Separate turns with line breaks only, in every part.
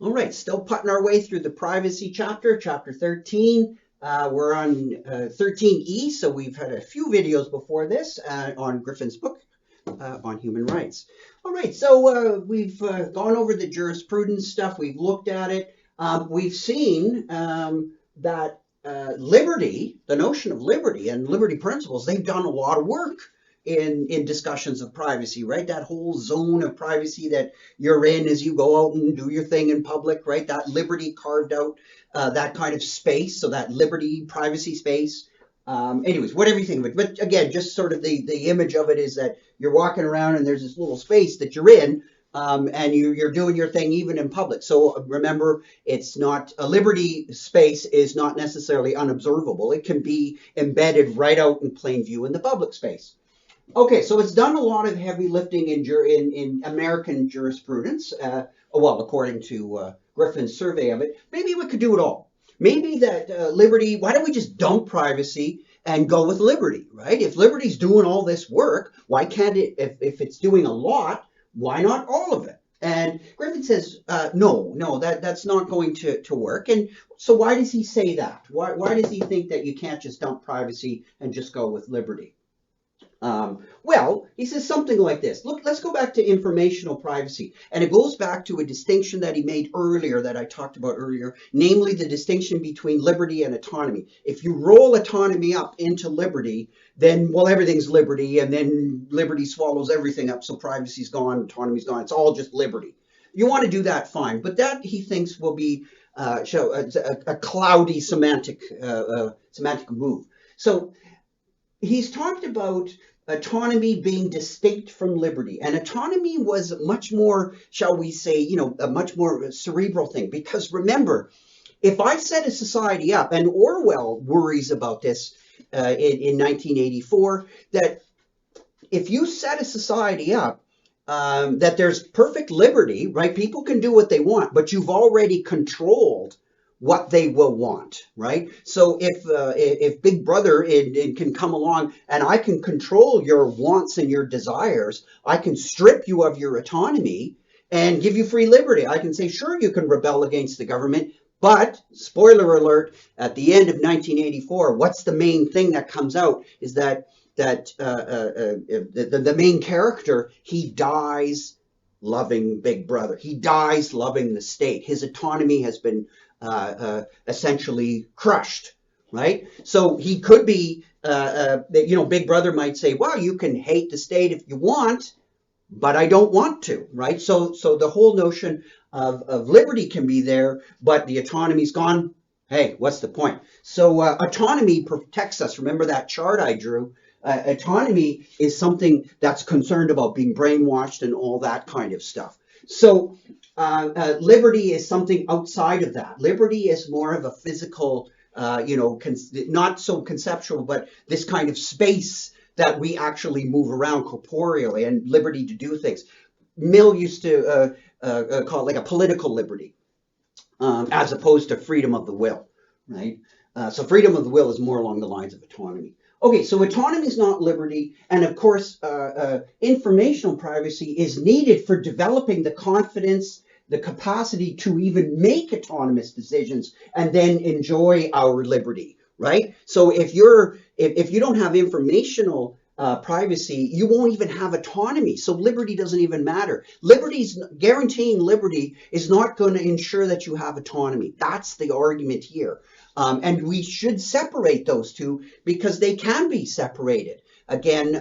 All right, still putting our way through the privacy chapter, chapter 13. We're on 13E, so we've had a few videos before this on Griffin's book on human rights. All right, so we've gone over the jurisprudence stuff. We've looked at it. We've seen that liberty, the notion of liberty and liberty principles, they've done a lot of work in discussions of privacy, right? That whole zone of privacy that you're in as you go out and do your thing in public, right? That liberty carved out that kind of space, so that liberty, privacy space. Anyways, whatever you think of it. But again, just sort of the image of it is that you're walking around and there's this little space that you're in, and you're doing your thing even in public. So remember, it's not a liberty space is not necessarily unobservable. It can be embedded right out in plain view in the public space. Okay, so it's done a lot of heavy lifting in American jurisprudence. Well, according to Griffin's survey of it, maybe we could do it all. Maybe that liberty, why don't we just dump privacy and go with liberty, right? If liberty's doing all this work, why can't it, if it's doing a lot, why not all of it? And Griffin says, no, that's not going to work. And so why does he say that? Why does he think that you can't just dump privacy and just go with liberty? Well, he says something like this. Look, let's go back to informational privacy. And it goes back to a distinction that he made earlier that I talked about earlier, namely the distinction between liberty and autonomy. If you roll autonomy up into liberty, then, well, everything's liberty, and then liberty swallows everything up, so privacy's gone, autonomy's gone. It's all just liberty. You want to do that, fine. But that, he thinks, will be a cloudy semantic move. So he's talked about autonomy being distinct from liberty. And autonomy was much more, shall we say, a much more cerebral thing. Because remember, if I set a society up, and Orwell worries about this in 1984, that if you set a society up, that there's perfect liberty, right? People can do what they want, but you've already controlled what they will want, right? So if Big Brother can come along and I can control your wants and your desires, I can strip you of your autonomy and give you free liberty. I can say, sure, you can rebel against the government, but spoiler alert, at the end of 1984, what's the main thing that comes out is that the main character, he dies loving Big Brother. He dies loving the state. His autonomy has been essentially crushed, right? So he could be, Big Brother might say, well, you can hate the state if you want, but I don't want to, right? So the whole notion of liberty can be there, but the autonomy's gone. Hey, what's the point? So autonomy protects us. Remember that chart I drew? Autonomy is something that's concerned about being brainwashed and all that kind of stuff. So liberty is something outside of that. Liberty is more of a physical, not so conceptual, but this kind of space that we actually move around corporeally, and liberty to do things. Mill used to call it like a political liberty, as opposed to freedom of the will, right? So freedom of the will is more along the lines of autonomy. Okay, so autonomy is not liberty, and of course, informational privacy is needed for developing the confidence, the capacity to even make autonomous decisions and then enjoy our liberty, right? So if you don't have informational privacy, you won't even have autonomy. So liberty doesn't even matter. Guaranteeing liberty is not going to ensure that you have autonomy. That's the argument here. And we should separate those two because they can be separated. Again,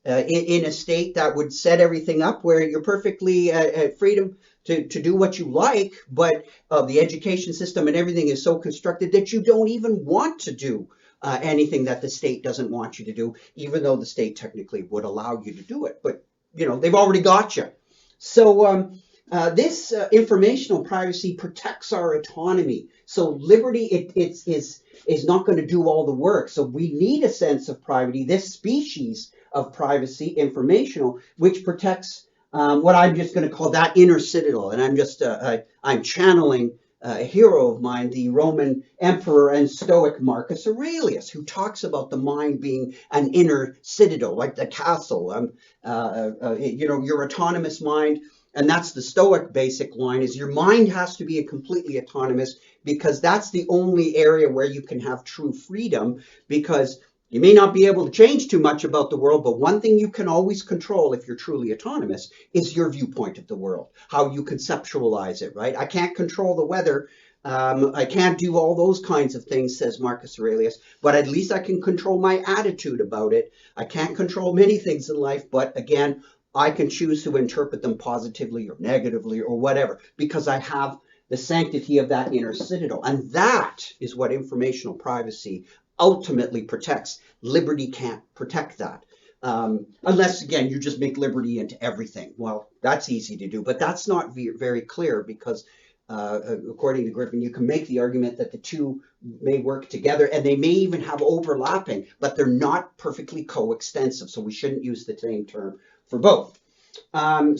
in a state that would set everything up where you're perfectly at freedom to do what you like, but the education system and everything is so constructed that you don't even want to do anything that the state doesn't want you to do, even though the state technically would allow you to do it. But, they've already got you. So this informational privacy protects our autonomy. So liberty is not going to do all the work. So we need a sense of privacy, this species of privacy, informational, which protects what I'm just going to call that inner citadel. And I'm channeling a hero of mine, the Roman emperor and Stoic Marcus Aurelius, who talks about the mind being an inner citadel, like the castle. Your autonomous mind And that's the Stoic basic line, is your mind has to be completely autonomous, because that's the only area where you can have true freedom, because you may not be able to change too much about the world, but one thing you can always control if you're truly autonomous is your viewpoint of the world, how you conceptualize it, right? I can't control the weather. I can't do all those kinds of things, says Marcus Aurelius, but at least I can control my attitude about it. I can't control many things in life, but again, I can choose to interpret them positively or negatively or whatever, because I have the sanctity of that inner citadel. And that is what informational privacy ultimately protects. Liberty can't protect that. Unless, again, you just make liberty into everything. Well, that's easy to do, but that's not very clear, because according to Griffin, you can make the argument that the two may work together, and they may even have overlapping, but they're not perfectly coextensive. So we shouldn't use the same term for both. Now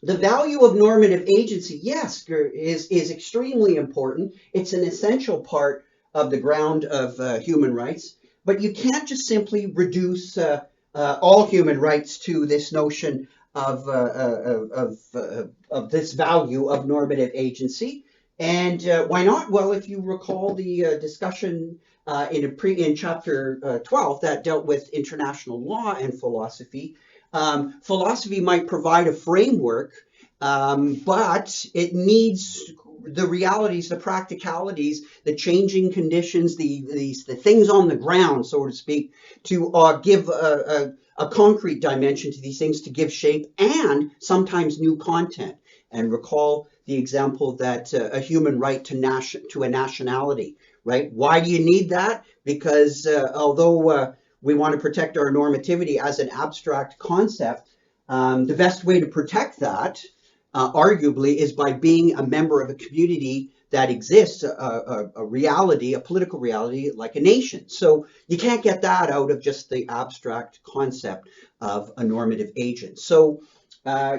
the value of normative agency, yes, is extremely important. It's an essential part of the ground of human rights, but you can't just simply reduce all human rights to this notion of this value of normative agency. And why not? Well, if you recall the discussion in chapter 12 that dealt with international law and philosophy, philosophy might provide a framework, but it needs the realities, the practicalities, the changing conditions, the things on the ground, so to speak, to give a concrete dimension to these things, to give shape and sometimes new content. And recall the example that a human right to a nationality, right? Why do you need that? Because although we want to protect our normativity as an abstract concept, the best way to protect that, arguably, is by being a member of a community that exists, a reality, a political reality, like a nation. So you can't get that out of just the abstract concept of a normative agent. So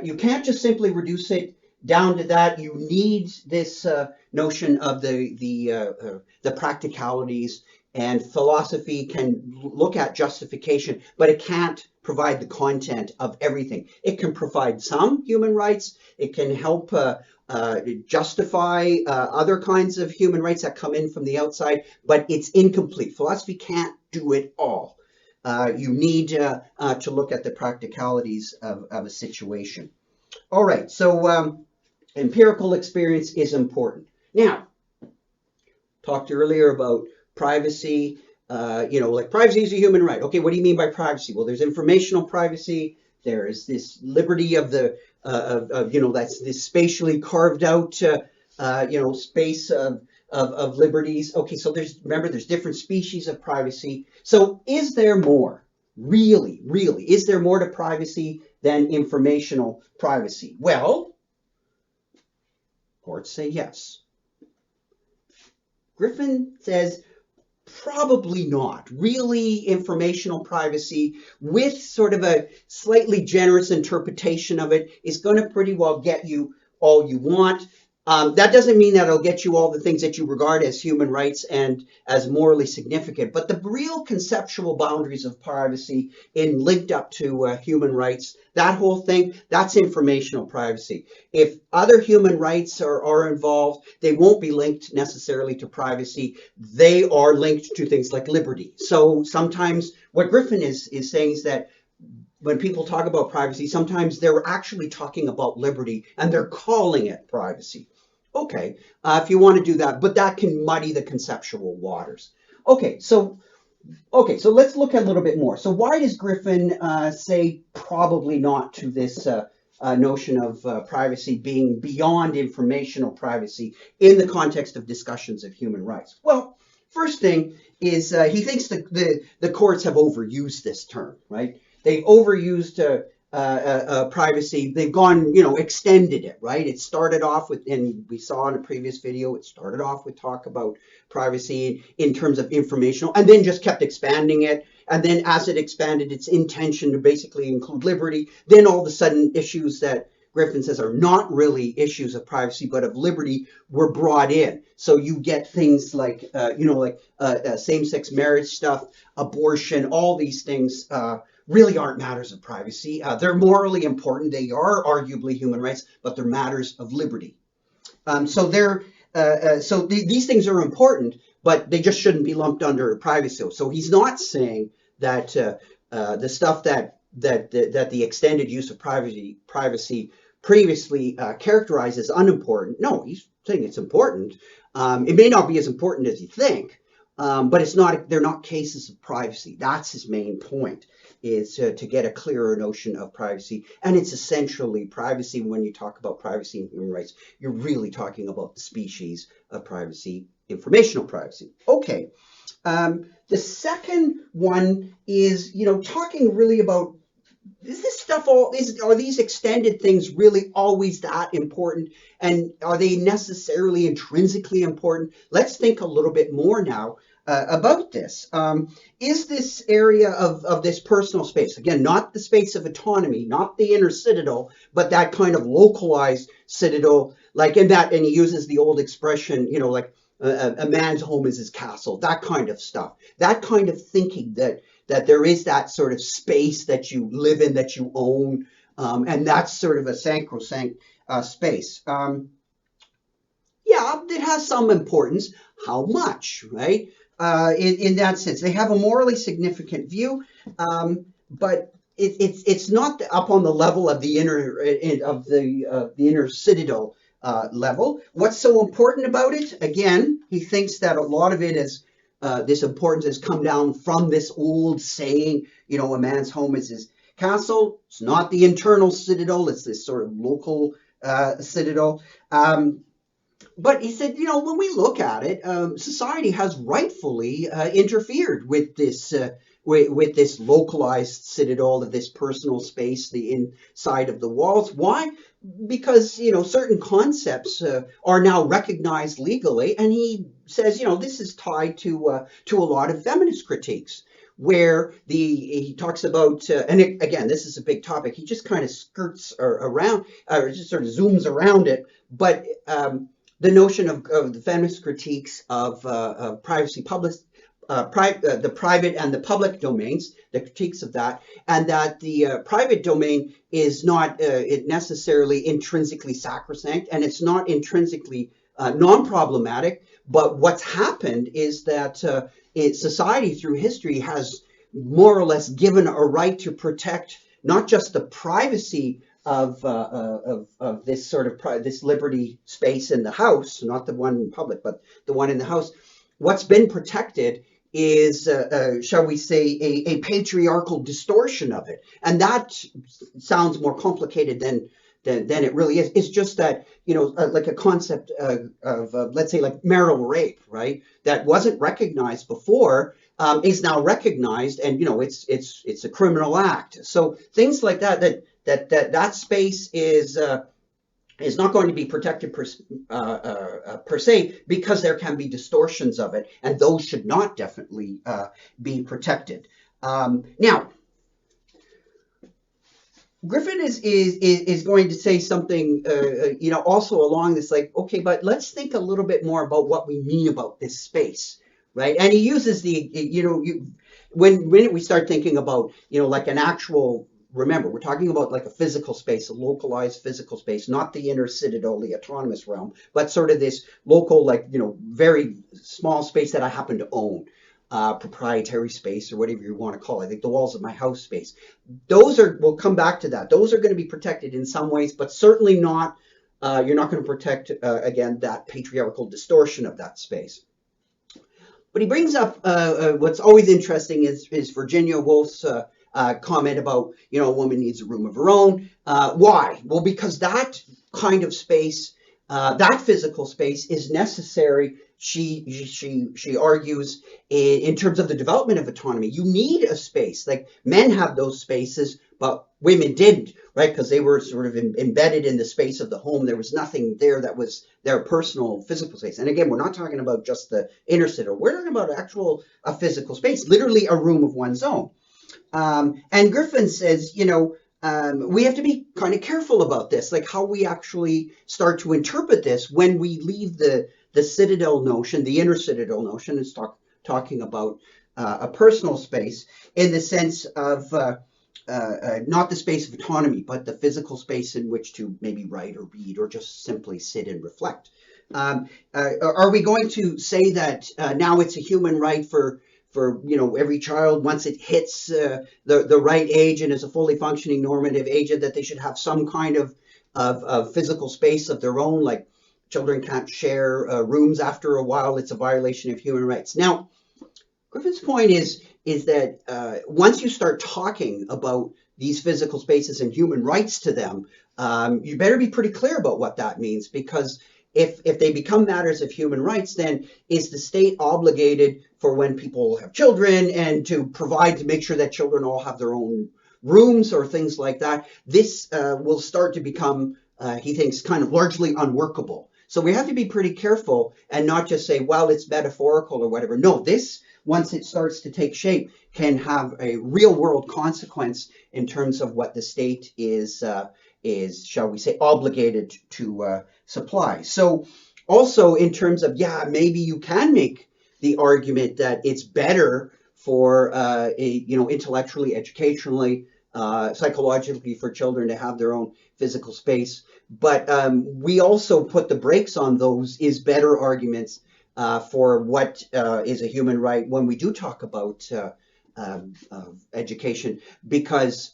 you can't just simply reduce it down to that. You need this notion of the practicalities, and philosophy can look at justification, but it can't provide the content of everything. It can provide some human rights. It can help justify other kinds of human rights that come in from the outside, but it's incomplete. Philosophy can't do it all. You need to look at the practicalities of a situation. All right, so empirical experience is important. Now, talked earlier about privacy. Like privacy is a human right. Okay, what do you mean by privacy? Well, there's informational privacy. There is this liberty of the that's this spatially carved out space of liberties. Okay, so there's different species of privacy. So is there more? Really, is there more to privacy than informational privacy? Well, courts say yes. Griffin says probably not. Really, informational privacy with sort of a slightly generous interpretation of it is going to pretty well get you all you want. That doesn't mean that it'll get you all the things that you regard as human rights and as morally significant, but the real conceptual boundaries of privacy linked up to human rights, that whole thing, that's informational privacy. If other human rights are involved, they won't be linked necessarily to privacy. They are linked to things like liberty. So sometimes what Griffin is saying is that when people talk about privacy, sometimes they're actually talking about liberty and they're calling it privacy. Okay, if you want to do that, but that can muddy the conceptual waters. Okay, so let's look at a little bit more. So why does Griffin say probably not to this notion of privacy being beyond informational privacy in the context of discussions of human rights? Well, first thing is he thinks the courts have overused this term, right? They've overused privacy. They've gone, extended it, right? It started off with, and we saw in a previous video, it started off with talk about privacy in terms of informational, and then just kept expanding it. And then as it expanded its intention to basically include liberty, then all of a sudden issues that Griffin says are not really issues of privacy, but of liberty were brought in. So you get things like, same-sex marriage stuff, abortion, all these things really aren't matters of privacy. They're morally important. They are arguably human rights, but they're matters of liberty. These things are important, but they just shouldn't be lumped under privacy. So he's not saying that the stuff that the extended use of privacy previously characterized as unimportant. No, he's saying it's important. It may not be as important as you think, but it's not. They're not cases of privacy. That's his main point, is to get a clearer notion of privacy. And it's essentially privacy. When you talk about privacy and human rights, you're really talking about the species of privacy, informational privacy. Okay. The second one is, talking really about, is this stuff are these extended things really always that important? And are they necessarily intrinsically important? Let's think a little bit more now about this. Is this area of this personal space, again, not the space of autonomy, not the inner citadel, but that kind of localized citadel, like in that, and he uses the old expression, like a man's home is his castle, that kind of stuff, that kind of thinking that there is that sort of space that you live in, that you own, and that's sort of a sacrosanct space. Yeah, it has some importance. How much, right? In that sense, they have a morally significant view, but it's not up on the level of the inner citadel level. What's so important about it? Again, he thinks that a lot of it is this importance has come down from this old saying, a man's home is his castle. It's not the internal citadel, it's this sort of local citadel. But he said, when we look at it, society has rightfully interfered with this localized citadel, of this personal space, the inside of the walls. Why? Because certain concepts are now recognized legally, and he says this is tied to a lot of feminist critiques, where he talks about and again, this is a big topic. He just kind of skirts around, or just sort of zooms around it, but the notion of the feminist critiques of privacy, the private and the public domains, the critiques of that, and that the private domain is not necessarily intrinsically sacrosanct, and it's not intrinsically non-problematic. But what's happened is that society through history has more or less given a right to protect not just the privacy of this sort of this liberty space in the house, not the one in public, but the one in the house. What's been protected is, shall we say, a patriarchal distortion of it, and that sounds more complicated than it really is. It's just that like a concept of let's say, like marital rape, right? That wasn't recognized before, is now recognized, and it's a criminal act. So things like that space is not going to be protected per se, because there can be distortions of it, and those should not definitely be protected. Now, Griffin is going to say something, also along this, like, okay, but let's think a little bit more about what we mean about this space, right? And he uses when we start thinking about, like an actual, remember, we're talking about like a physical space, a localized physical space, not the inner citadel, the autonomous realm, but sort of this local, like, very small space that I happen to own. Proprietary space, or whatever you want to call it. I think the walls of my house space. We'll come back to that. Those are going to be protected in some ways, but certainly not, you're not going to protect, again, that patriarchal distortion of that space. But he brings up what's always interesting is Virginia Woolf's comment about, a woman needs a room of her own. Why? Well, because that kind of space, that physical space is necessary. She argues, in terms of the development of autonomy, you need a space. Like, men have those spaces, but women didn't, right? Because they were sort of embedded in the space of the home. There was nothing there that was their personal physical space. And again, we're not talking about just the inner citadel. We're talking about a physical space, literally a room of one's own. And Griffin says, we have to be kind of careful about this, like how we actually start to interpret this when we leave the citadel notion, the inner citadel notion, and talking about a personal space, in the sense of, not the space of autonomy, but the physical space in which to maybe write or read or just simply sit and reflect. Are we going to say that now it's a human right for every child, once it hits the right age and is a fully functioning normative agent, that they should have some kind of physical space of their own, like children can't share rooms after a while? It's a violation of human rights. Now, Griffin's point is that once you start talking about these physical spaces and human rights to them, you better be pretty clear about what that means, because if they become matters of human rights, then is the state obligated for when people have children and to provide to make sure that children all have their own rooms or things like that? This will start to become, he thinks, kind of largely unworkable. So we have to be pretty careful and not just say, well, it's metaphorical or whatever. No, this, once it starts to take shape, can have a real world consequence in terms of what the state is, shall we say, obligated to supply. So also in terms of, yeah, maybe you can make the argument that it's better for intellectually, educationally, psychologically, for children to have their own physical space. But we also put the brakes on those is better arguments for what is a human right when we do talk about education, because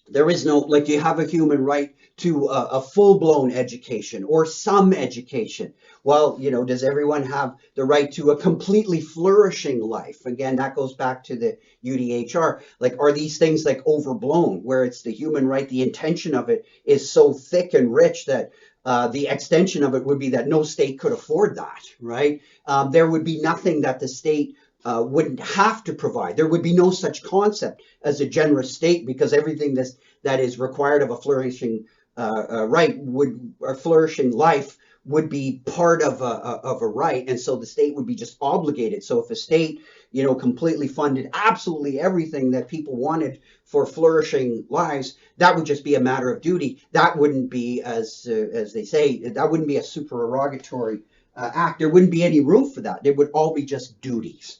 there is no, like, you have a human right to a full-blown education or some education. Well, does everyone have the right to a completely flourishing life? Again, that goes back to the UDHR. Like, are these things like overblown, where it's the human right, the intention of it is so thick and rich that the extension of it would be that no state could afford that, right? There would be nothing that the state wouldn't have to provide. There would be no such concept as a generous state, because everything that is required of a flourishing a flourishing life would be part of a right, and so the state would be just obligated. So if a state, completely funded absolutely everything that people wanted for flourishing lives, that would just be a matter of duty. That wouldn't be, as they say, that wouldn't be a supererogatory act. There wouldn't be any room for that. They would all be just duties.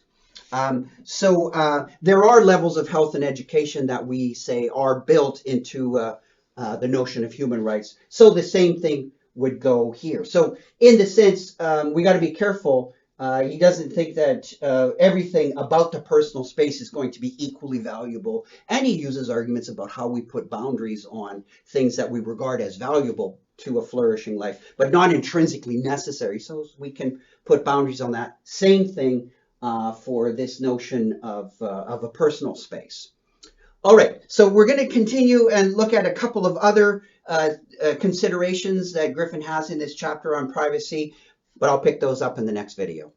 So there are levels of health and education that we say are built into the notion of human rights. So the same thing would go here. So in the sense, we got to be careful. He doesn't think that everything about the personal space is going to be equally valuable. And he uses arguments about how we put boundaries on things that we regard as valuable to a flourishing life, but not intrinsically necessary. So we can put boundaries on that. Same thing for this notion of a personal space. All right, so we're going to continue and look at a couple of other considerations that Griffin has in this chapter on privacy, but I'll pick those up in the next video.